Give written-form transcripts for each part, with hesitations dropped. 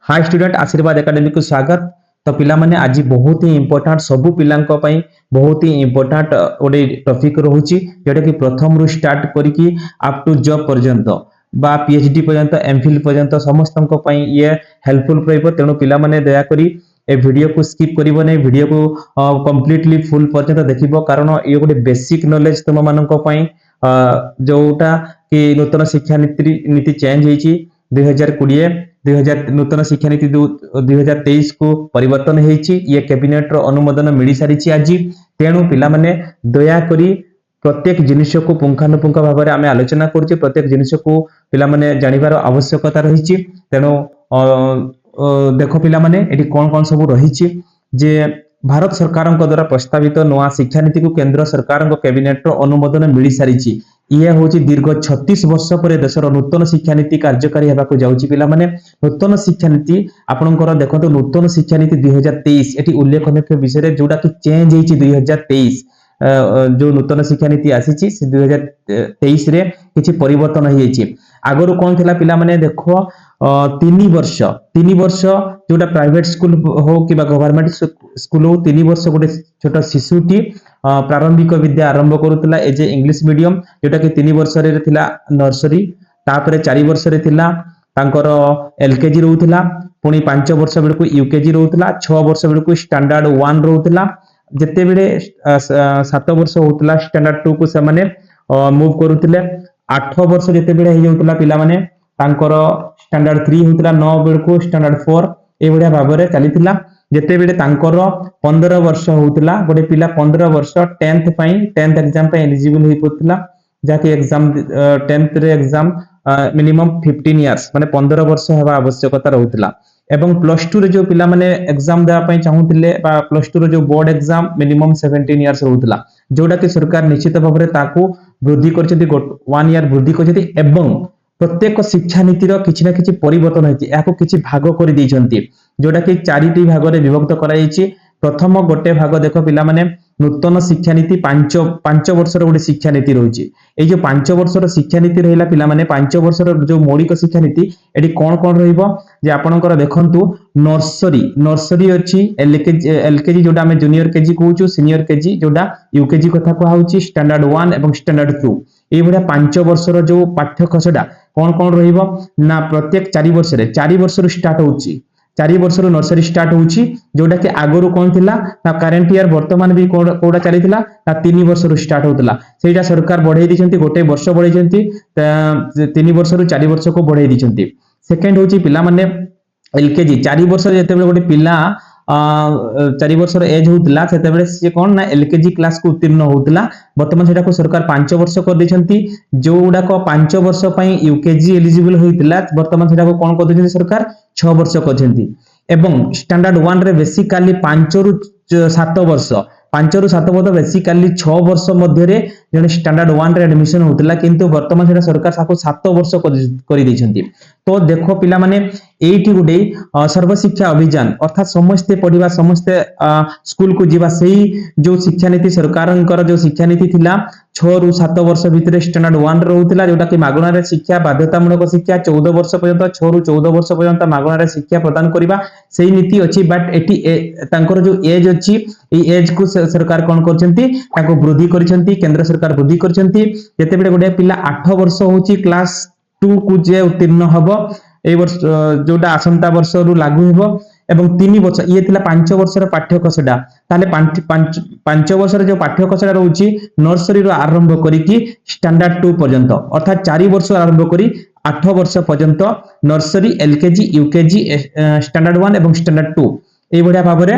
Hi student आशीर्वाद academy को स्वागत। तो पिला माने आज बहुत ही इंपोर्टेंट सबु पिलांको पई बहुत ही इंपोर्टेंट ओडे टॉपिक रहउची जेटा कि प्रथम रु स्टार्ट करिकी अप टू जॉब पर्यंत बा पीएचडी पर्यंत एमफिल पर्यंत समस्तंको पई ये हेल्पफुल रहइबो। तेणु पिला माने दया करी ए वीडियो को स्किप करिवो नै, वीडियो को कंप्लीटली फुल पर्यंत देखिबो कारण ये गोटे बेसिक नॉलेज तुम मानको पई जोटा कि नूतन शिक्षा नीति चेंज होईची 2020 2000 नूतन शिक्षा नीति 2023 को परिवर्तन होईची। ये कैबिनेट रो अनुमोदन मिली सारिची आज। तेणु पिला माने दया करी प्रत्येक जिनिस को पुंखानुपुंख भाव में आमे आलोचना करछे, प्रत्येक जिनिस को पिला माने जानिबार आवश्यकता रहिची। तेणु देखो पिला माने एटी कोन कोन सब रहिची जे भारत सरकार द्वारा प्रस्तावित नवा शिक्षा नीति को केंद्र सरकार कैबिनेट रो अनुमोदन मिली सारिची। ये हूँ दीर्घ 36 वर्ष पर देशर नूतन शिक्षा नीति कार्यकारी होगा जाऊँगी। पिला माने नूतन शिक्षा नीति आपंकर देखो नूतन शिक्षा नीति 2023 एटी उल्लेखनीय विषय जोटा कि चेंज होती 2023 जो नूतन शिक्षा नीति आसी 2023 रे किछि परिवर्तन होईची। आगरु कौन थिला पिला माने देखो 3 वर्ष जोटा प्राइवेट स्कूल हो कि गवर्नमेंट स्कूल हो 3 वर्ष गोटे छोटा शिशुटी प्रारंभिक विद्या आरंभ करूतला एज इंग्लिश मीडियम जोटा कि 3 वर्ष रे थिला नर्सरी, तापरे 4 वर्ष रे थिला तांकर एलकेजी रहउतला, पुनी 5 वर्ष बेलको यूकेजी रहउतला, 6 वर्ष बेलको स्टैंडर्ड 1 रहउतला, जते बेले 7 वर्ष होतला स्टैंडर्ड 2 को से माने मूव करूतले, 8 वर्ष जते बेले हे जाउतला पिला माने तांकर स्टैंडर्ड 3 होतला, 9 बेलको स्टैंडर्ड 4 ए बढिया भाबरे चलीतिला। जते बेले तांकर 15 वर्ष होतला गोटे पिला 15 वर्ष 10th पई 10th एग्जाम पे एलिजिबल होई पड़तला, जाके एग्जाम 10th रे एग्जाम मिनिमम 15 इयर्स माने 15 वर्ष हेबा आवश्यकता रहउतला। एवं प्लस 2 रे जो पिला माने एग्जाम देबा पई चाहूतिले बा प्लस 2 रे जो बोर्ड एग्जाम मिनिमम 17 इयर्स रहउतला, जोटा कि सरकार निश्चित भाव में ताकू वृद्धि करछथि 1 इयर वृद्धि करछथि। एवं प्रत्येक शिक्षा नीतिर किछि ना किछि परिवर्तन होइछि, याको किछि भाग कर दैछन्ति जोटा कि 4टी भाग रे विभक्त कराइछि। प्रथम गोटे भाग देखो पिला माने नूतन शिक्षा नीति 5 वर्षर गोटे शिक्षा नीति रहुछि। ए जो 5 वर्षर शिक्षा नीति रहिला पिला माने 5 वर्षर जो मौलिक शिक्षा नीति एटी कोन कोन रहिबो जे आपनकर देखंतु नर्सरी अछि, एलकेजी जोटा हमें जूनियर केजी कहूछु, सीनियर केजी जोटा यूकेजी कथा कहउछि, स्टैंडर्ड 1 एवं स्टैंडर्ड 2 ए बढिया 5 वर्षर जो पाठ्यक्रमटा कोन कोन रहिबो ना प्रत्येक 4 वर्ष रु स्टार्ट होउछि। 4 वर्ष रु नर्सरी स्टार्ट होउछि जोटा कि आगरु कोन थिला ना करंट ईयर वर्तमान भी कोडा चली थिला ना 3 वर्ष रु स्टार्ट होतला, सेटा सरकार बढ़ाई दिछन्ती, गोटे वर्ष बढ़ाई दिछन्ती, 3 वर्ष रु 4 वर्ष को बढ़ाई दिछन्ती। सेकंड होउछि पिला माने एलकेजी 4 वर्ष जेते बेले गोटे पिला 4 वर्षर एज होतला सेते बेले से कोन ना एलकेजी क्लास को उत्तीर्ण होतला, वर्तमान सेटा को सरकार 5 वर्ष कर दिछन्ती। जोडा को 5 वर्ष पई यूकेजी एलिजिबल होइतला वर्तमान सेटा को कोन कर दिछन्ती सरकार 6 वर्ष करछन्ती। एवं स्टैंडर्ड 1 रे बेसिकली 5 रु 7 वर्ष 5 रु 7 वर्ष बेसिकली 6 वर्ष मध्य रे जने स्टैंडर्ड 1 रे एडमिशन होतला, किंतु वर्तमान सेटा सरकार साको 7 वर्ष करि दैछन्ती। तो देखो पिला माने एटी गुडे सर्व शिक्षा अभियान अर्थात समस्ते पढ़िबा समस्ते स्कूल को जीवा सही जो शिक्षा नीति सरकारनकर जो शिक्षा नीति थिला 6 रु 7 वर्ष भितरे स्टैंडर्ड 1 रहउतला, जोटा कि मागणा रे शिक्षा बाध्यतामूलक शिक्षा 14 वर्ष पर्यंत 6 रु 14 वर्ष पर्यंत मागणा रे शिक्षा प्रदान करिबा सही नीति अछि। बट एटी तांकर जो एज अछि ए एज को सरकार कोन करछन्ती ताको वृद्धि करछन्ती, केंद्र सरकार वृद्धि करछन्ती। जते बेले गोटे पिला 8 वर्ष होछि क्लास 2 को जे उत्तीर्ण हबो ए वर्ष जोटा आसंता वर्ष रु लागू हेबो। एवं 3 वर्ष ये थिला 5 वर्षर पाठ्यक्रमटा, ताले 5 वर्षर जो पाठ्यक्रमटा रहउछि नर्सरी रो आरंभ करिकि स्टैंडर्ड 2 पर्यंत अर्थात 4 वर्ष आरंभ करी 8 वर्ष पर्यंत नर्सरी एलकेजी यूकेजी स्टैंडर्ड 1 एवं स्टैंडर्ड 2 ए बढिया भाबरे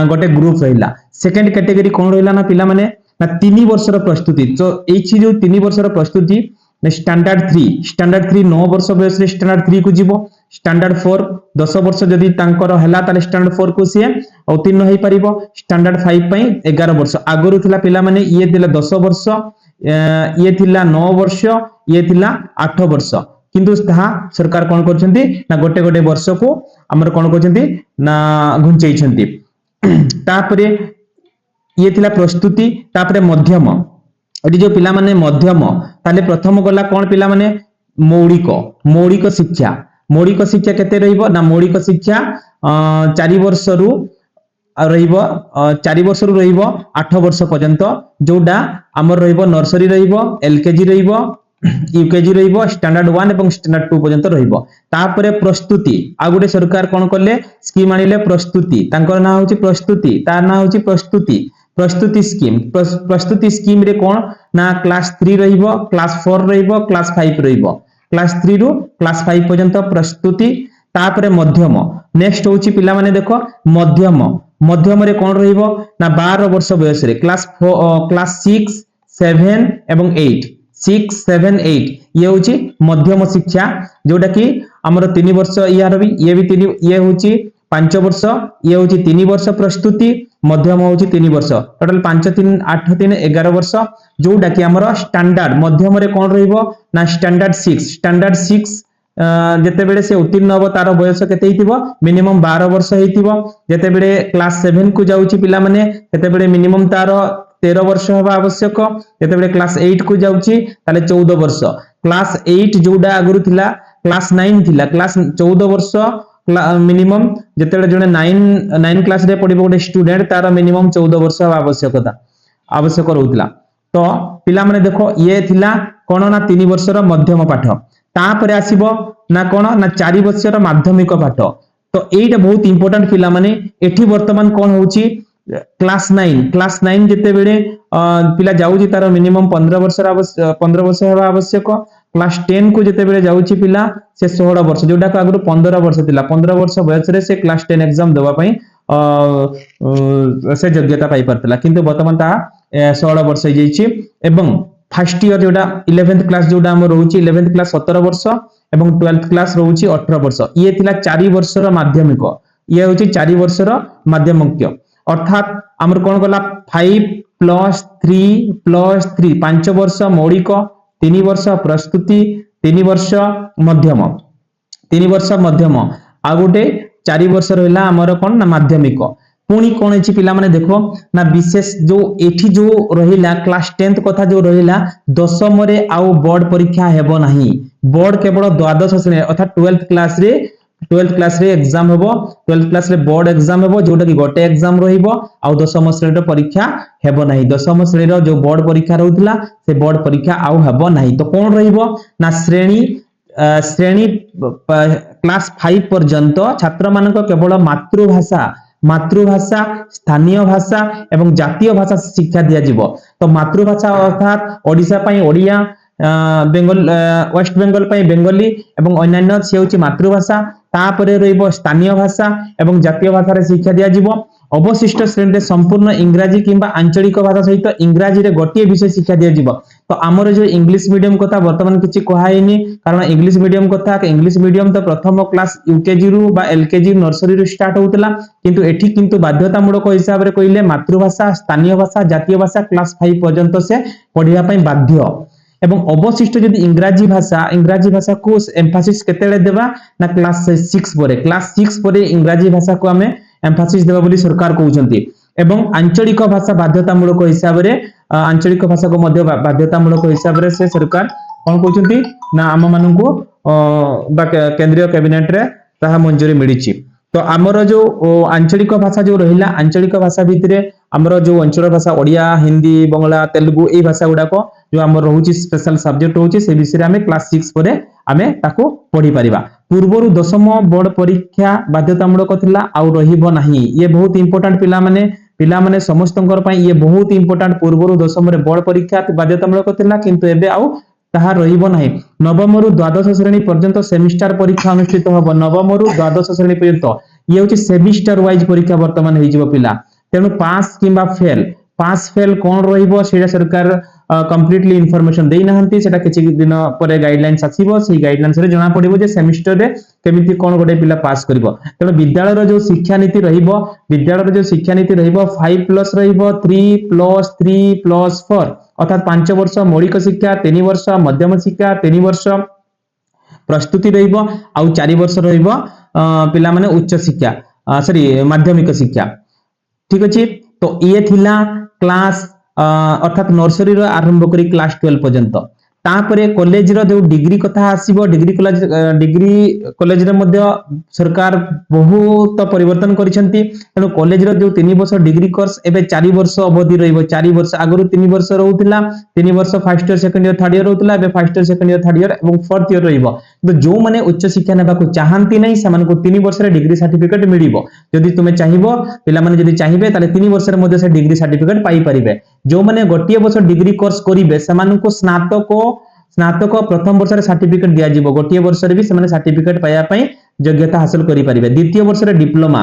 गोटे ग्रुप रहिला। सेकंड कैटेगरी कोन रहिला ना पिला माने ना 3 वर्षर प्रस्तुति। तो एछि जो 3 वर्षर प्रस्तुति स्टैंडर्ड 3 9 वर्ष बयस रे स्टैंडर्ड 3 को जीवो, स्टैंडर्ड 4 10 वर्ष जदी तांकर हला ताले स्टैंडर्ड 4 को से उत्तीर्ण होई परिबो, स्टैंडर्ड 5 पई 11 वर्ष आगरु थिला पिला माने ये थिला 10 वर्ष, ये थिला 9 वर्ष, ये थिला 8 वर्ष, किंतु ताहा सरकार कोन करछन्ती ना गोटे गोटे वर्ष को हमर कोन करछन्ती ना घुंचै छन्ती। तापरे ये थिला प्रस्तुति, तापरे मध्यम एटी जो पिला माने मध्यम ताले प्रथम गला कोन पिला माने मौलिक शिक्षा मौलिक शिक्षा केते रहिबो ना मौलिक शिक्षा 4 वर्ष रु रहिबो 4 वर्ष रु रहिबो 8 वर्ष पर्यंत जोडा हमर रहिबो नर्सरी रहिबो एलकेजी रहिबो यूकेजी रहिबो स्टैंडर्ड 1 एवं स्टैंडर्ड 2 पर्यंत रहिबो तापरे प्रस्तुति आ गुटे सरकार कोन करले स्कीम आनिले प्रस्तुति तांकर ना होची प्रस्तुति तार ना होची प्रस्तुति प्रस्तुति स्कीम रे कोन ना क्लास 3 रहिबो क्लास 4 रहिबो क्लास 5 रहिबो क्लास 3 रु क्लास 5 पर्यंत प्रस्तुति तापरे मध्यम नेक्स्ट होची पिला माने देखो मध्यम मध्यम रे कोन रहिबो ना 12 वर्ष बयस रे क्लास 6 7 एवं 8 6 7 8 ये होची मध्यम शिक्षा जोटा कि हमर 3 वर्ष यार भी ये भी 3 ये होची 5 वर्ष ये होची 3 वर्ष प्रस्तुति मध्यम होची 3 वर्ष टोटल 5 3 8 3 11 वर्ष जोटा कि हमर स्टैंडर्ड मध्यम रे कोन रहिबो ना स्टैंडर्ड 6 जेते बेले से उत्तीर्ण हो तार बयस केते हितिबो मिनिमम 12 वर्ष हितिबो जेते बेले क्लास 7 को जाउची पिला माने केते बेले मिनिमम तार 13 वर्ष होबा आवश्यक जेते बेले क्लास 8 को जाउची ताले 14 वर्ष क्लास 8 जोडा आगुरु थिला क्लास 9 थिला क्लास 14 वर्ष मिनिमम जेते बेले जने 9 क्लास रे पढिबो गोटे स्टूडेंट तार मिनिमम 14 वर्ष होबा आवश्यक रहउतला तो पिला माने देखो ये थिला कोन ना 3 वर्ष रो मध्यम पाठ तापरे आसीबो ना कोन ना 4 वर्ष रो माध्यमिक पाठ तो एटा बहुत इंपोर्टेंट पिला माने एठी वर्तमान कोन होउची क्लास 9 जेते बेले पिला जाउची तार मिनिमम 15 वर्ष हेबा आवश्यक क्लास 10 को जेते बेले जाउची पिला से 16 वर्ष जोटा को आगु 15 वर्ष थिला 15 वर्ष बयस रे से क्लास 10 एग्जाम देबा पई से योग्यता पाई परतला किंतु वर्तमान ता 16 वर्ष हो जाइछि एवं फर्स्ट ईयर जोटा 11th क्लास जोटा हम रहउची 11th क्लास 17 वर्ष एवं 12th क्लास रहउची 18 वर्ष ये थिला 4 वर्ष रो माध्यमिक ये होची 4 वर्ष रो माध्यमिक अर्थात हमर कोन गला 5 + 3 + 3 5 वर्ष मौलिक 3 वर्ष प्रस्तुति 3 वर्ष मध्यम 3 वर्ष मध्यम आ गोटे 4 वर्ष रहला हमर कोन ना माध्यमिक पुणी कोन अछि पिला माने देखो ना विशेष जो एठी जो रहिला क्लास 10th कथा जो रहिला दशम रे आउ बोर्ड परीक्षा हेबो नाही बोर्ड केवल द्वादश श्रेणी अर्थात 12th क्लास रे एग्जाम हेबो 12th क्लास रे बोर्ड एग्जाम हेबो जोटा कि गोटे एग्जाम रहिबो आउ दशम श्रेणी रो परीक्षा हेबो नाही दशम श्रेणी रो जो बोर्ड परीक्षा रहउतला से बोर्ड परीक्षा आउ हेबो नाही तो कोन रहिबो ना श्रेणी क्लास 5 पर्यंत छात्र मानक केवल मातृभाषा स्थानीय भाषा एवं जातीय भाषा शिक्षा दिया जिवो तो मातृभाषा अर्थात ओडिसा पई ओडिया बेंगल वेस्ट बेंगल पई बेंगली एवं अन्यान्य से होची मातृभाषा तापरे रहिबो स्थानीय भाषा एवं जातीय भाषा रे शिक्षा दिया जिवो अवशिष्ट श्रेणी रे संपूर्ण इंग्रजी किंबा आंचलिक भाषा सहित इंग्रजी रे गोटिए विषय शिक्षा दिया जिवो तो हमर जो इंग्लिश मीडियम कथा वर्तमान किछि कहाइनी कारण इंग्लिश मीडियम कथा इंग्लिश मीडियम तो प्रथम क्लास यूकेजी रु बा एलकेजी नर्सरी रु स्टार्ट होतला किंतु एठी किंतु बाध्यतामूलक हिसाब रे कहिले मातृभाषा स्थानीय भाषा जातीय भाषा क्लास 5 पर्यंत से पढिया पई बाध्य एवं अवशिष्ट जदि इंग्रजी भाषा को एम्फासिस केतेले देबा ना क्लास 6 परे इंग्रजी भाषा को हमें एम्फासिस देबा बोली सरकार कहउचंती एवं आंचलिक भाषा बाध्यतामूलक हिसाब रे आंचलिक भाषा को मध्य बाध्यतामूलक हिसाब रे से सरकार कोन कहउचंती ना हम माननको केंद्रीय कैबिनेट रे ताहा मंजूरी मिलिछि तो हमर जो आंचलिक भाषा जो रहिला आंचलिक भाषा भितरे हमर जो अंचल भाषा ओडिया हिंदी बंगला तेलुगु ए भाषा गुडा को जो हमर रहउची स्पेशल सब्जेक्ट होची से विषय हमें क्लास 6 परे हमें ताको पढी परिबा पूर्वरु दशम बोर्ड परीक्षा बाध्यतामूलक थिला आ रहिबो नाही ये बहुत इंपोर्टेंट पिला माने समस्तंकर पई ये बहुत इंपोर्टेंट पूर्वरु दशम रे बोर्ड परीक्षा बाध्यतामूलक थिला किंतु एबे आउ ताहा रहिबो नाही नवम रु द्वादश श्रेणी पर्यंत सेमिस्टर परीक्षा अनुष्ठित होबो नवम रु द्वादश श्रेणी पर्यंत ये होची सेमिस्टर वाइज परीक्षा वर्तमान होई जिवो पिला तेनु पास किंबा फेल कोन रहिबो सेटा सरकार कंप्लीटली इंफॉर्मेशन देई नहंती सेटा किछि दिन परे गाइडलाइंस आसीबो सेही गाइडलाइंस रे जणा पडिबो जे सेमिस्टर रे केमिति कोन गोटे पिला पास करबो तेनु विद्यालय रो जो शिक्षा नीति रहिबो 5 प्लस रहिबो 3 प्लस 3 प्लस 4 अर्थात 5 वर्ष मौलिक शिक्षा 3 वर्ष मध्यम शिक्षा 3 वर्ष प्रस्तुति रहिबो आ 4 वर्ष रहिबो पिला माने उच्च शिक्षा माध्यमिक शिक्षा ठीक अछि तो ये थिला क्लास अर्थात नर्सरी रो आरंभ करी क्लास 12 पर्यंत तापरे कॉलेज रो जो डिग्री कथा आसीबो डिग्री कॉलेज रे मध्य सरकार बहुत परिवर्तन करिसेंती तेणु कॉलेज रो जो 3 वर्ष डिग्री कोर्स एबे 4 वर्ष अवधि रहइबो 4 वर्ष आगरु 3 वर्ष रहउतिला 3 वर्ष first year second year third year रहउतिला एबे first year second year third year एवं फोर्थ ईयर रहइबो तो जो माने उच्च शिक्षा नेबा को चाहंती नै समान को 3 वर्ष रे डिग्री सर्टिफिकेट मिलिबो जदि तुमे चाहिबो पिला माने जदि चाहिबे ताले 3 वर्ष रे मध्ये से डिग्री सर्टिफिकेट पाई परिबे जो माने गोटिए वर्ष डिग्री कोर्स करिवे समान को स्नातक प्रथम वर्ष रे सर्टिफिकेट दिया जिवो गोटिए वर्ष रे भी समान सर्टिफिकेट पाया पई योग्यता हासिल करि परिबे द्वितीय वर्ष रे डिप्लोमा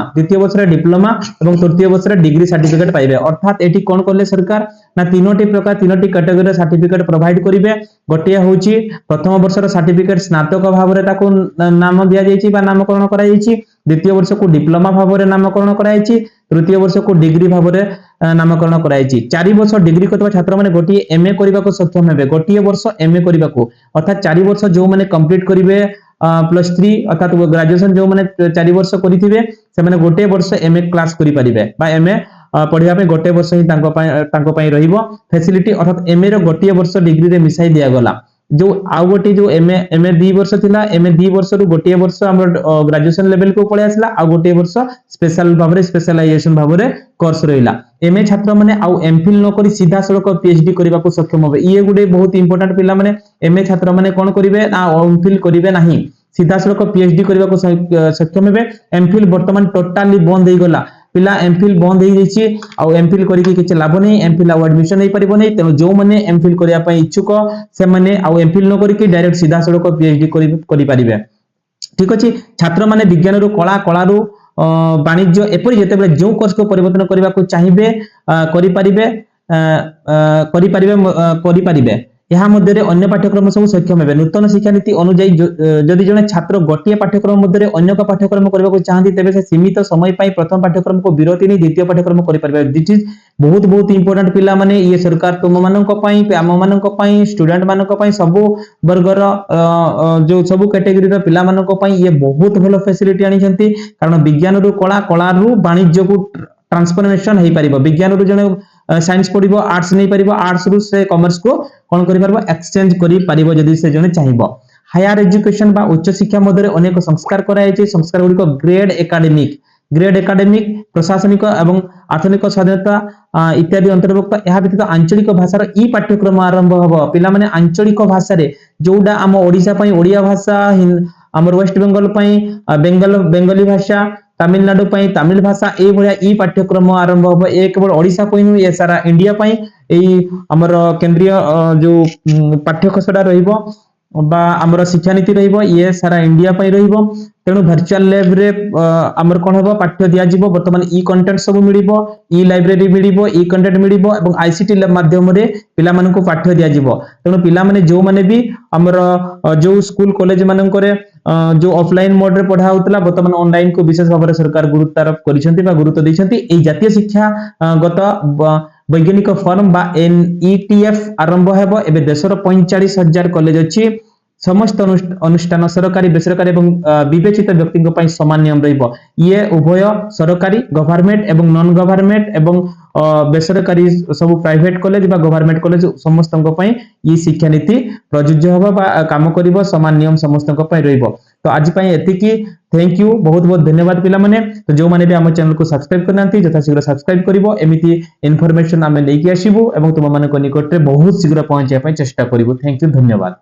एवं तृतीय वर्ष रे डिग्री सर्टिफिकेट पाइबे अर्थात एठी कोन करले सरकार ना तीनोटी प्रकार तीनोटी कैटेगरी रे सर्टिफिकेट प्रोवाइड करिवे गोटिए होची प्रथम वर्ष रे सर्टिफिकेट स्नातक भाव रे ताको नाम दिया जायछि बा नामकरण करा जायछि द्वितीय वर्ष को डिप्लोमा भाव रे नामकरण करा जायछि तृतीय वर्ष को डिग्री भाव रे नामकरण करा जायछि 4 वर्ष डिग्री करबा छात्र माने गोटिए एमए करिबा को सक्षम हेबे गोटिए वर्ष एमए करिबा को अर्थात 4 वर्ष जो माने कंप्लीट करिवे +3 अर्थात ग्रेजुएशन जो माने 4 वर्ष करिथिबे से माने गोटे वर्ष एमए क्लास करि परिबे बा एमए पढिया पे गोटे वर्ष ही तांको पई रहिबो फैसिलिटी अर्थात एमए रो गोटे वर्ष डिग्री रे मिसाई दिया गला जो आउ गोटे जो एमए 2 वर्ष थिला एमए 2 वर्ष रु गोटे वर्ष हमर ग्रेजुएशन लेवल को पळे आसला आ गोटे वर्ष स्पेशल भाबरे स्पेशलाइजेशन भाबरे कोर्स रहिला एमए छात्र माने आउ एमफिल न करी सीधा सड़क पीएचडी करबा को सक्षम होबे ये गुडे बहुत इंपोर्टेंट पिला माने एमए छात्र माने कोन करिवे ना एमफिल करिवे नाही सीधा सड़क पीएचडी करबा को सक्षम हेबे एमफिल वर्तमान टोटली बंद हो गला पिला एमफिल बंद हो जाइछि आ एमफिल करी के किछ लाभ नै एमफिल आ एडमिशन नै परिबो नै तेनो जो माने एमफिल करिया पई इच्छुक से माने आ एमफिल न करी के डायरेक्ट सीधा सड़क पीएचडी करि परिबे ठीक अछि छात्र माने विज्ञान रो कला रो वाणिज्य एपरि जेते बेले जो कोर्स को परिवर्तन करबा को चाहिबे करि परिबे यहाँ मध्य अन्य पाठ्यक्रम सब सक्षम हेबे नूतन शिक्षा नीति अनुसार जदि जने छात्र गोटिए पाठ्यक्रम मध्य अन्य पाठ्यक्रम करबा को चाहती तेबे से सीमित समय पाई प्रथम पाठ्यक्रम को विरति नै द्वितीय पाठ्यक्रम करि परबे दिस इज बहुत इंपोर्टेंट पिला माने ये सरकार तुम मानक पई आम मानक पई स्टूडेंट मानक पई सब वर्गर जो सब कैटेगरी रो पिला मानक पई ये बहुत भलो फैसिलिटी आनी छंती कारण विज्ञान रो कला रो वाणिज्य को ट्रांसफॉर्मेशन हे परिबो विज्ञान रो जने साइंस पढिबो आर्ट्स नै परिबो आर्ट्स रु से कॉमर्स को कोन करि परबो एक्सचेंज करि परिबो जदि से जने चाहिबो हायर एजुकेशन बा उच्च शिक्षा मध्यरे अनेक संस्कार कराय छै संस्कार गुडी को ग्रेड एकेडमिक प्रशासनिक एवं आर्थिक स्वाधीनता इत्यादि अंतर्भुक्त यह व्यतीत आंचलिक भाषार ई पाठ्यक्रम आरंभ हबो पिला माने आंचलिक भाषा रे जोडा हम ओडिसा पई ओडिया भाषा हमर वेस्ट बेंगल पई बेंगली भाषा तमिलनाडु पई तमिल भाषा ए भलिया ई पाठ्यक्रम आरंभ हो ए केवल ओडिसा पई नु ए सारा इंडिया पई एई हमर केंद्रीय जो पाठ्यक्रमडा रहिबो बा हमर शिक्षा नीति रहिबो ये सारा इंडिया पई रहिबो तेनु वर्चुअल लैब रे हमर कोन हबो पाठ्य दिया जिवो वर्तमान ई कंटेंट सब मिलिबो ई लाइब्रेरी मिलिबो ई कंटेंट मिलिबो एवं आईसीटी लैब माध्यम रे पिला मानन को पाठ्य दिया जिवो तेनु पिला माने जो माने भी हमर जो स्कूल कॉलेज मानन करे जो ऑफलाइन मोड रे पढ़ा होतला वर्तमान ऑनलाइन को विशेष भाव रे सरकार गुरुत्व आरोप करिसेंती बा गुरुत्व दैसेंती ए जातीय शिक्षा गत वैज्ञानिक फॉर्म बा एनईटीएफ आरंभ हेबो एबे देशर 45,000 कॉलेज अछि समस्त अनुष्ठान सरकारी बेसरकारी एवं विवेचित व्यक्ति पई समान नियम रहिबो ये उभय सरकारी गवर्नमेंट एवं नॉन गवर्नमेंट एवं बेसरकारी सब प्राइवेट कॉलेज बा गवर्नमेंट कॉलेज समस्त पई ई शिक्षा नीति प्रयोज्य होबा बा काम करिवो समान नियम समस्त पई रहिबो तो आज पई एतिकी थैंक यू बहुत धन्यवाद पिला माने तो जो माने भी हम चैनल को सब्सक्राइब करनांती जथा शीघ्र सब्सक्राइब करिवो एमिति इन्फॉर्मेशन हमें लेके आसीबो एवं तुम माने को निकट रे बहुत शीघ्र पहुंचे पई चेष्टा करिवो थैंक यू धन्यवाद।